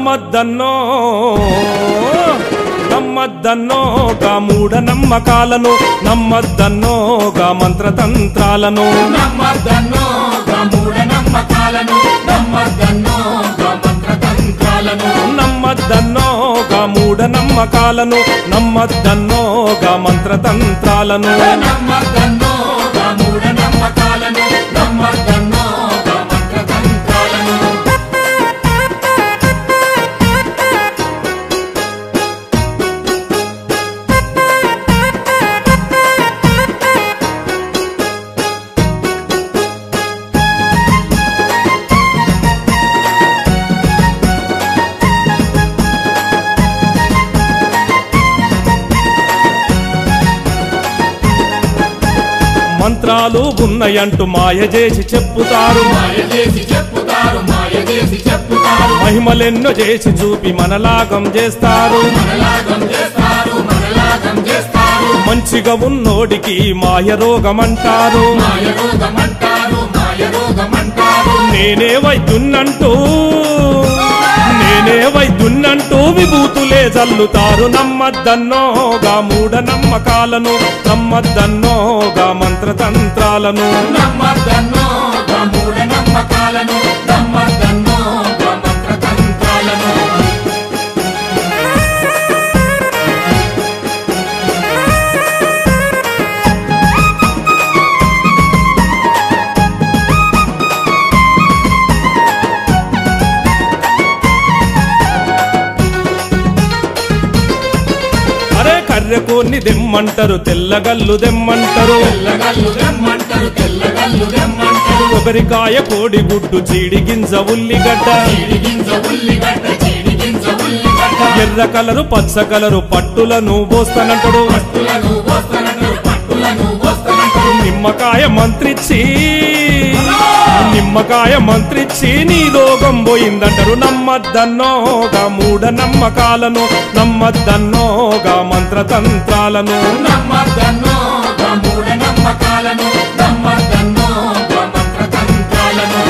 నమ్మద్దన్నో నమ్మద్దన్నో గా మూఢ నమ్మకాలను నమ్మద్దన్నో గా మంత్రతంత్రాలను నమ్మద్దన్నో గా మూఢ నమ్మకాలను నమ్మద్దన్నో గా మంత్రతంత్రాలను నమ్మద్దన్నో గా మూఢ నమ్మకాలను నమ్మద్దన్నో గా మంత్రతంత్రాలను నమ్మద్దన్నో గా మూఢ నమ్మకాలను నమ్మద్దన్నో గా మంత్రతంత్రాలను మంత్రాలు ఉన్నయంటూ మాయ చేసి చెప్పుతారు మహిమలెన్నో చేసి చూపి మనలాగం చేస్తారు మంచిగా ఉన్నోడికి మాయ రోగమంటారు నేనే వైద్యున్నంటూ విభూతులే జల్లుతారు నమ్మద్దన్నో గా మూఢ నమ్మకాలను నమ్మద్దన్నో గా మంత్రతంత్రాలను నమ్మద్దన్నో గా మూఢ నమ్మకాలను నమ్మద్దన్నో గా మంత్రతంత్రాలను కర్రెకోన్ని దెమ్మంటారు తెల్లగల్లు దెమ్మంటారు కొబ్బరికాయ కోడిగుడ్డు చీడిగింజ ఉల్లిగడ్డ ఎర్ర కలరు పచ్చ కలరు పట్టులను పోస్తానంటాడు నిమ్మకాయ మంత్రిచ్చి నీ రోగం పోయిందంటారు నమ్మద్దన్నో గా మూఢ నమ్మకాలను నమ్మద్దన్నో గా మంత్రతంత్రాలను నమ్మద్దన్నో గా మూఢ నమ్మకాలను నమ్మద్దన్నో గా మంత్రతంత్రాలను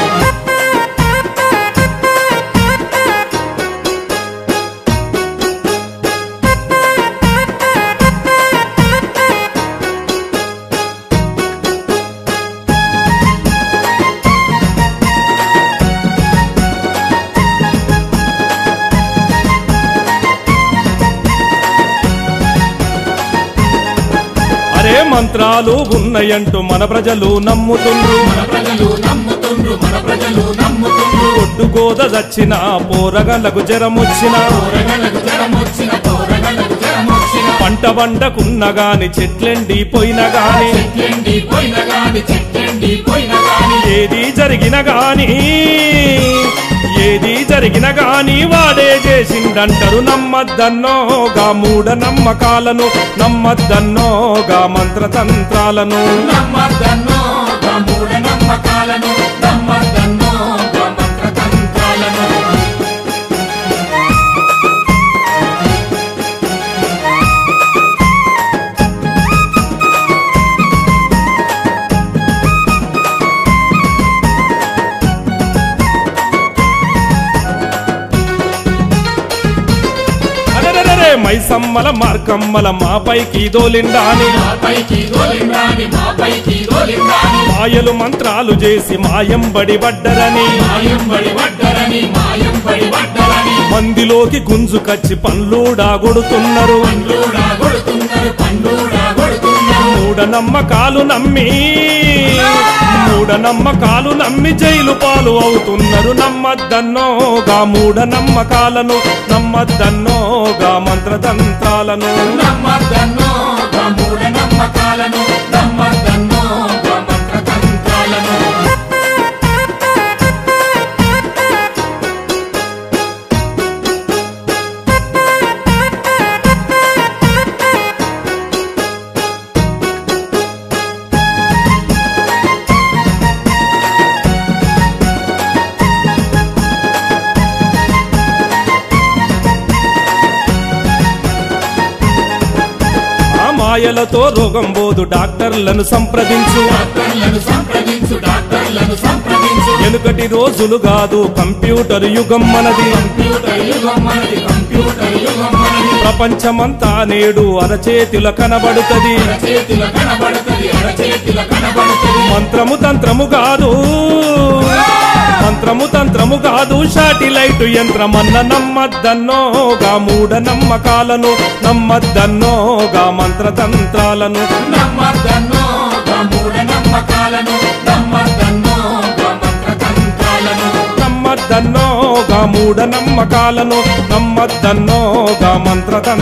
మంత్రాలు ఉన్నయంటూ మన ప్రజలు నమ్ముతుండ్రు ఒడ్డు గోద చచ్చిన పోరగలకు జరమొచ్చిన పంట పంటకున్న గాని చెట్లెండిపోయిన గాని ఏది జరిగిన గాని వాడే చేసిండంటారు నమ్మద్దన్నో గా మూఢ నమ్మకాలను నమ్మద్దన్నో గా మంత్రతంత్రాలను నమ్మద్దన్నో గా మూఢ నమ్మకాలను నమ్మద్దన్నో గా మంత్రతంత్రాలను మైసమ్మల మార్కమ్మల మాపైకి దోలిండాని మాయలు మంత్రాలు చేసి మాయంబడి పడ్డరని మందిలోకి గుంజుకచ్చి పండ్లూడా కొడుతున్నారు మూఢనమ్మకాలు నమ్మి జైలు పాలు అవుతున్నారు నమ్మద్దన్నో గా మూఢ నమ్మకాలను నమ్మద్దన్నో గా మంత్రతంత్రాలను నమ్మద్దన్నో గా మూఢ నమ్మకాలను నమ్మద్దన్నో గా మంత్రతంత్రాలను మాయలతో రోగం పోదు డాక్టర్లను సంప్రదించు వెనుకటి రోజులు కాదు కంప్యూటర్ యుగం మనది కంప్యూటర్ యుగం మనది కంప్యూటర్ యుగం మనది ప్రపంచమంతా నేడు అరచేతిల కనబడుతది అరచేతిలో కనబడుతది అరచేతిలో కనబడుతది మంత్రము తంత్రము కాదు మంత్రము తంత్రము కాదు శాటిలైట్ యంత్రమన్న నమ్మద్దన్నోగా మూఢ నమ్మకాలను నమ్మద్దన్నోగా మంత్రతంత్రాలను నమ్మద్దన్నోగా మూఢ నమ్మకాలను నమ్మద్దన్నోగా మంత్రతంత్రాలను నమ్మద్దన్నోగా మూఢ నమ్మకాలను నమ్మద్దన్నోగా మంత్రతంత్రాలను